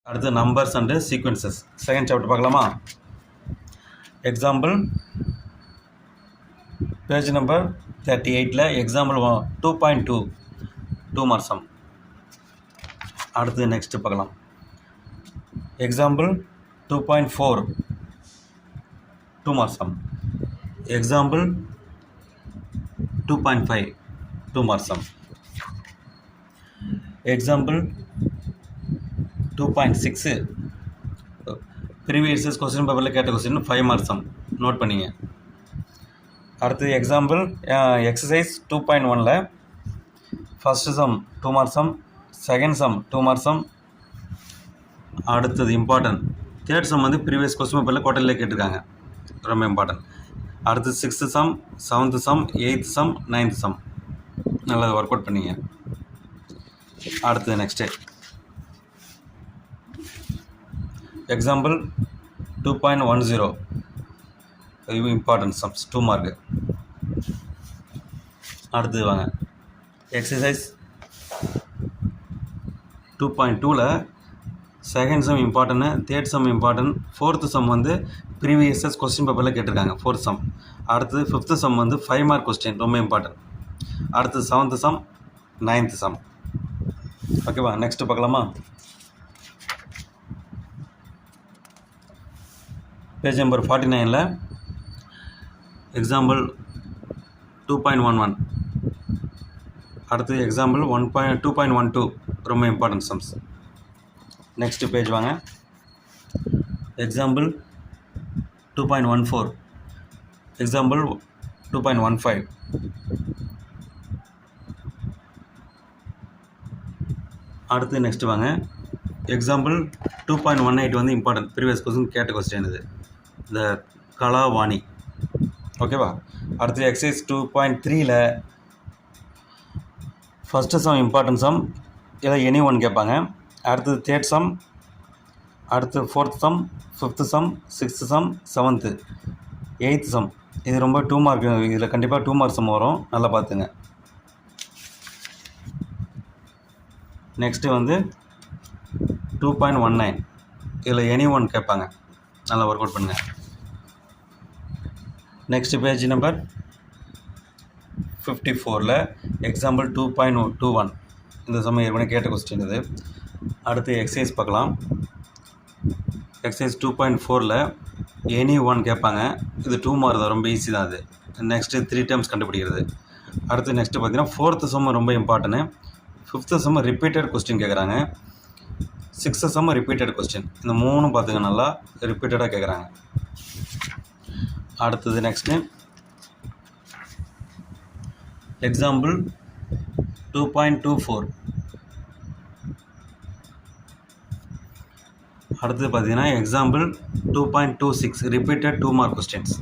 அடுத்து numbers and sequences second chapter பார்க்கலாமா. Example page number 38ல் எக்ஸாம்பிள் 2.2 2 மார்க் சம். அடுத்து நெக்ஸ்ட்டு பார்க்கலாம். Example 2.4 2 mark sum. Example 2.5 2 mark sum. Example 2.6 previous years question பேப்பரில் கேட்ட question 5 mark sum note பண்ணிங்க. அடுத்து எக்ஸாம்பிள் எக்ஸசைஸ் 2.1ல் first sum 2 mark sum, second sum 2 mark sum. அடுத்தது important third sum வந்து previous question பேப்பரில் குவார்ட்டர்லில் கேட்டிருக்காங்க, ரொம்ப இம்பார்ட்டன்ட். அடுத்து 6th sum, 7th sum, 8th sum, 9th sum நல்லா ஒர்க் அவுட் பண்ணிங்க. அடுத்து நெக்ஸ்ட்டு எக்ஸாம்பிள் 2.10 இது இம்பார்ட்டன்ட் சம்ஸ் 2 மார்க்கு. அடுத்து வாங்க எக்ஸசைஸ் 2.2ல் second sum important, third sum important, fourth sum வந்து ப்ரீவியஸ் இயர்ஸ் கொஸ்டின் பேப்பரில் கேட்டிருக்காங்க 4th சம். அடுத்து 5th சம் வந்து 5 மார்க் கொஸ்டின் ரொம்ப இம்பார்ட்டன்ட். அடுத்து 7th சம், 9th சம். ஓகேவா, நெக்ஸ்ட்டு பார்க்கலாமா. பேஜ் நம்பர் 49ல் எக்ஸாம்பிள் 2.11 அடுத்து எக்ஸாம்பிள் 2.12 ரொம்ப இம்பார்ட்டன்ட் சம்ஸ். நெக்ஸ்ட்டு பேஜ் வாங்க. எக்ஸாம்பிள் 2.14 எக்ஸாம்பிள் 2.15 அடுத்து நெக்ஸ்ட்டு வாங்க. எக்ஸாம்பிள் 2.18 வந்து இம்பார்ட்டன்ட் ப்ரீவியஸ் கொஸ்டின் கேட்ட கொஸ்டின் இது, இந்த கலாவாணி. ஓகேவா. அடுத்து எக்ஸசைஸ் 2.3ல் ஃபஸ்ட்டு சம் இம்பார்ட்டன்ட் சம், இதை எனி ஒன் கேட்பாங்க. அடுத்து தேர்ட் சம், அடுத்து 4th some, 5th some, 6th sum, 7th, 8th some. இது ரொம்ப 2 மார்க், இதில் கண்டிப்பாக 2 மார்க் சம் வரும், நல்லா பார்த்துங்க. நெக்ஸ்ட்டு வந்து 2.19 இதில் எனி ஒன் கேட்பாங்க, நல்லா ஒர்க் அவுட் பண்ணுங்கள். நெக்ஸ்ட் பேஜ் நம்பர் 54ல் எக்ஸாம்பிள் 2.21 இந்த சமயம் ஏற்கனவே கேட்ட கொஸ்டின் இது. அடுத்து எக்ஸசைஸ் பார்க்கலாம். எக்ஸசைஸ் 2.4ல் எனி ஒன் கேட்பாங்க, இது 2 மார்க் தான், ரொம்ப ஈஸி தான் அது. நெக்ஸ்ட்டு 3 டைம்ஸ் கண்டுபிடிக்கிறது. அடுத்து நெக்ஸ்ட்டு பார்த்தீங்கன்னா 4th சம் ரொம்ப important, 5th some repeated question கேட்குறாங்க, 6th சம் ரிப்பீட்டட் கொஸ்டின். இந்த 3 பார்த்துங்க, நல்லா ரிப்பீட்டடாக கேட்குறாங்க. அடுத்தது நெக்ஸ்ட்டு எக்ஸாம்பிள் 2.24 அடுத்தது பார்த்தீங்கன்னா எக்ஸாம்பிள் 2.26 ரிப்பீட்டட் 2 மார்க் கொஸ்டின்ஸ்.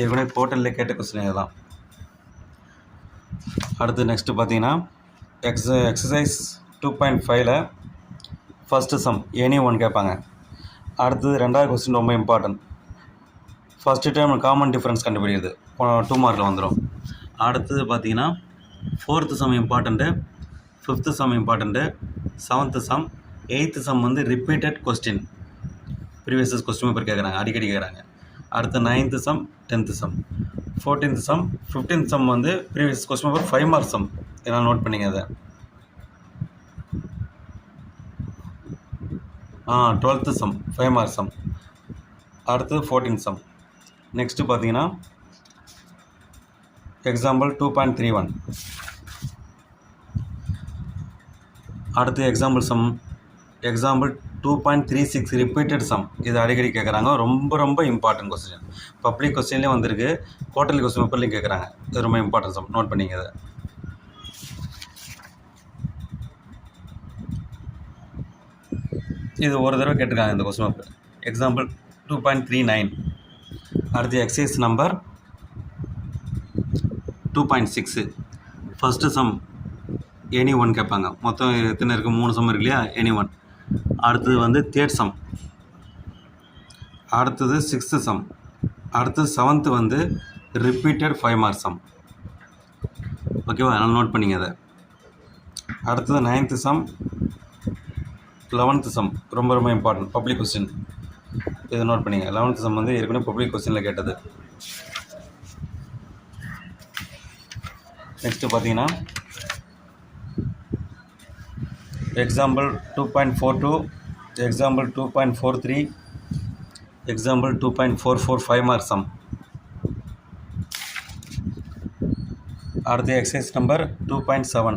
ஏற்கனவே போர்ட்டலில் கேட்ட கொஸ்டின் இதெல்லாம். அடுத்து நெக்ஸ்ட்டு பார்த்தீங்கன்னா எக்ஸசைஸ் 2.5ல் ஃபஸ்ட்டு சம் எனி ஒன் கேட்பாங்க. அடுத்தது 2வது கொஸ்டின் ரொம்ப important, first time common difference கண்டுபிடிக்கிறது 2 மார்க்கில் வந்துடும். அடுத்தது பார்த்தீங்கன்னா 4th sum important, 5th sum important, 7th sum, 8th sum வந்து repeated question previous years question paper கேட்குறாங்க, அடிக்கடி கேட்குறாங்க. அடுத்து 9th sum, 10th sum, 14th sum, 15th sum வந்து previous question paper 5 mark sum, இதெல்லாம் நோட் பண்ணிங்க அதை. 12th some 5 mark sum. அடுத்து 14th சம். நெக்ஸ்ட்டு பார்த்தீங்கன்னா எக்ஸாம்பிள் 2.31 அடுத்து example sum example 2.36 repeated sum, இது அடிக்கடி கேட்குறாங்க, ரொம்ப ரொம்ப இம்பார்ட்டன்ட் கொஸ்டின். பப்ளிக் கொஸ்டின்லேயும் வந்திருக்கு, குவார்ட்டர்லி கொஸ்டின் பேப்பர்லையும் கேட்குறாங்க, இது ரொம்ப இம்பார்ட்டன்ட் சம், நோட் பண்ணிங்க அதை. இது ஒரு தடவை கேட்டிருக்காங்க இந்த கொஸ்டின் பேப்பர். எக்ஸாம்பிள் 2.39 அடுத்து exercise number 2.6 first sum any one கேட்பாங்க. மொத்தம் எத்தனை இருக்குது, 3 சம் இருக்கு இல்லையா, எனி ஒன். அடுத்தது வந்து தேர்ட் சம், அடுத்தது 6th சம், அடுத்தது 7th வந்து ரிப்பீட்டட் 5 மார்க் சம். ஓகேவா, அதனால் நோட் பண்ணிங்க அதை. அடுத்தது 9th சம், 11th சம் ரொம்ப ரொம்ப இம்பார்ட்டன்ட், பப்ளிக் கொஸ்டின். இதை நோட் பண்ணிங்க. 11th சம் வந்து ஏற்கனவே பப்ளிக் கொஸ்டினில் கேட்டது. நெக்ஸ்ட்டு பார்த்தீங்கன்னா example 2.42, example 2.43, example 2.44 5 mark sum. அடுத்து எக்ஸசைஸ் நம்பர் 2.7.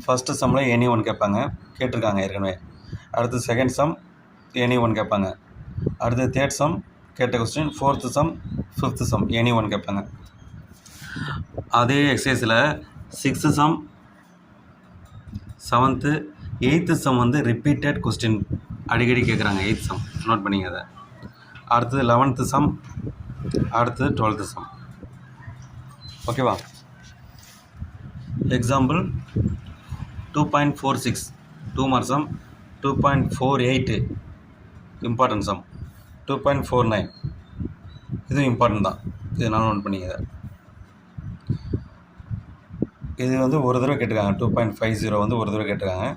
ஃபஸ்ட்டு சம்மில் எனி ஒன் கேட்பாங்க, கேட்டிருக்காங்க ஏற்கனவே. அடுத்து செகண்ட் சம் எனி ஒன் கேட்பாங்க. அடுத்து தேர்ட் சம் கேட்ட question. Fourth sum, fifth sum any one கேட்பாங்க. அதே எக்ஸசைஸில் 6th sum, 7th, 8th sum வந்து ரிப்பீட்டட் கொஸ்டின் அடிக்கடி கேட்குறாங்க. 8th சம் நோட் பண்ணிங்க அதை. அடுத்தது 11th சம், அடுத்தது 12th சம். ஓகேவா? Example 2.46 2 mark sum. 2.48 important sum. 2.49 இதுவும் இம்பார்ட்டன்ட் தான், இதனால் நோட் பண்ணிங்க. இது வந்து ஒரு தடவை கேட்டிருக்காங்க. 2.50 வந்து ஒரு தடவை கேட்டிருக்காங்க.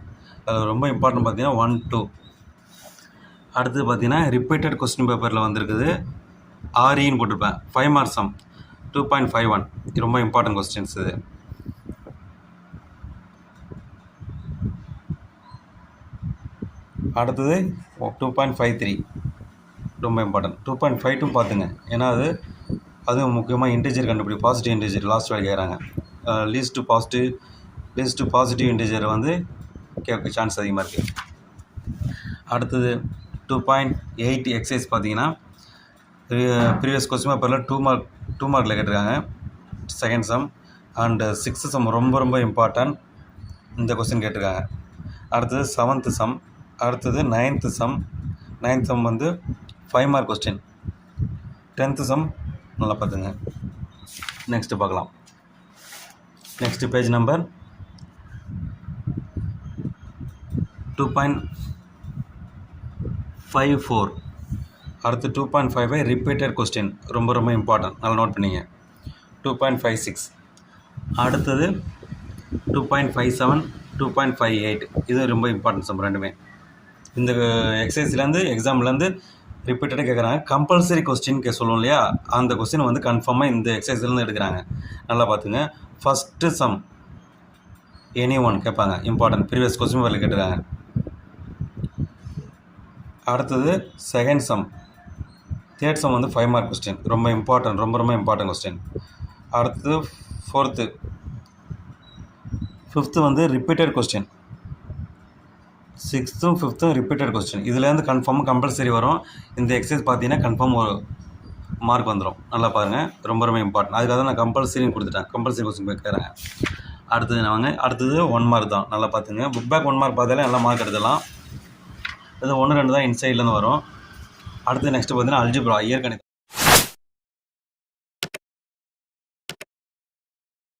அது ரொம்ப இம்பார்ட்டன்ட் பார்த்தீங்கன்னா 1, 2. அடுத்து பார்த்தீங்கன்னா ரிப்பீட்டட் கொஸ்டின் பேப்பரில் வந்திருக்குது. ஆர்இன்னு போட்டிருப்பேன். 5 மார்க் சம் 2.51 ரொம்ப இம்பார்ட்டன்ட் கொஸ்டின்ஸ் இது. அடுத்தது 2.53 ரொம்ப இம்பார்ட்டன்ட். 2.52 பார்த்துங்க, ஏன்னா அதுவும் முக்கியமாக இன்டிஜர் கண்டுபிடி. பாசிட்டிவ் இன்டிஜர் லாஸ்ட் வேலை கேட்குறாங்க. லீஸ்ட்டு பாசிட்டிவ் இன்டிஜர் வந்து கேட்க சான்ஸ் அதிகமாக இருக்குது. அடுத்தது 2.8 எக்ஸசைஸ் பார்த்தீங்கன்னா ப்ரீவியஸ் கொஸ்டின் பேப்பரில் 2 மார்க்கில் கேட்டிருக்காங்க. Second sum and 6th some ரொம்ப ரொம்ப இம்பார்ட்டன்ட், இந்த கொஸ்டின் கேட்டிருக்காங்க. அடுத்தது 7th சம். அடுத்தது 9th சம். 9th சம் வந்து 5 மார்க் கொஸ்டின். 10th சம் நல்லா பார்த்துங்க. நெக்ஸ்ட்டு பார்க்கலாம். Next page number 2.54. அடுத்து 2.55 ரிப்பீட்டட் கொஸ்டின் ரொம்ப ரொம்ப இம்பார்ட்டன்ட், நல்லா நோட் பண்ணிங்க. 2.56. அடுத்தது 2.57, 2.58 இது ரொம்ப இம்பார்ட்டன்ட் சம் ரெண்டுமே. இந்த எக்ஸசைஸ்லேருந்து எக்ஸாம்லேருந்து ரிப்பீட்டடாக கேட்குறாங்க. கம்பல்சரி கொஸ்டின் சொல்லுவோம் இல்லையா, அந்த கொஸ்டின் வந்து கன்ஃபார்மாக இந்த எக்ஸசைஸ்லேருந்து எடுக்கிறாங்க. நல்லா பார்த்துங்க. ஃபஸ்ட்டு சம் எனி ஒன் கேட்பாங்க, இம்பார்ட்டன்ட், ப்ரீவியஸ் கொஸ்டின் பேப்பரில் கேட்டிருக்காங்க. அடுத்தது செகண்ட் சம். தேர்ட் சம் வந்து 5 மார்க் கொஸ்டின் ரொம்ப இம்பார்ட்டன்ட், ரொம்ப ரொம்ப இம்பார்ட்டன்ட் கொஸ்டின். அடுத்தது 4th. 5th வந்து repeated question. 6th, 5th repeated question. இதுலேருந்து கன்ஃபார்மாக கம்பல்சரி வரும். இந்த எக்ஸசைஸ் பார்த்தீங்கன்னா கன்ஃபார்ம் ஒரு மார்க் வந்துடும். நல்லா பாருங்கள், ரொம்ப ரொம்ப இம்பார்ட்டன்ட். அதுக்காக தான் நான் கம்பல்சரின்னு கொடுத்துட்டேன். கம்பல்சரி கொஸ்டின் கேட்குறாங்க. அடுத்தது 1 மார்க் தான், நல்லா பார்த்துங்க. புக் பேக் 1 மார்க் பார்த்தாலே நல்லா மார்க் எடுத்துடலாம். இது 1, 2 தான் இன்சைட்லேருந்து வரும். அடுத்து நெக்ஸ்ட்டு பார்த்தீங்கன்னா அல்ஜிப்ரா, இயற்கணிதம்.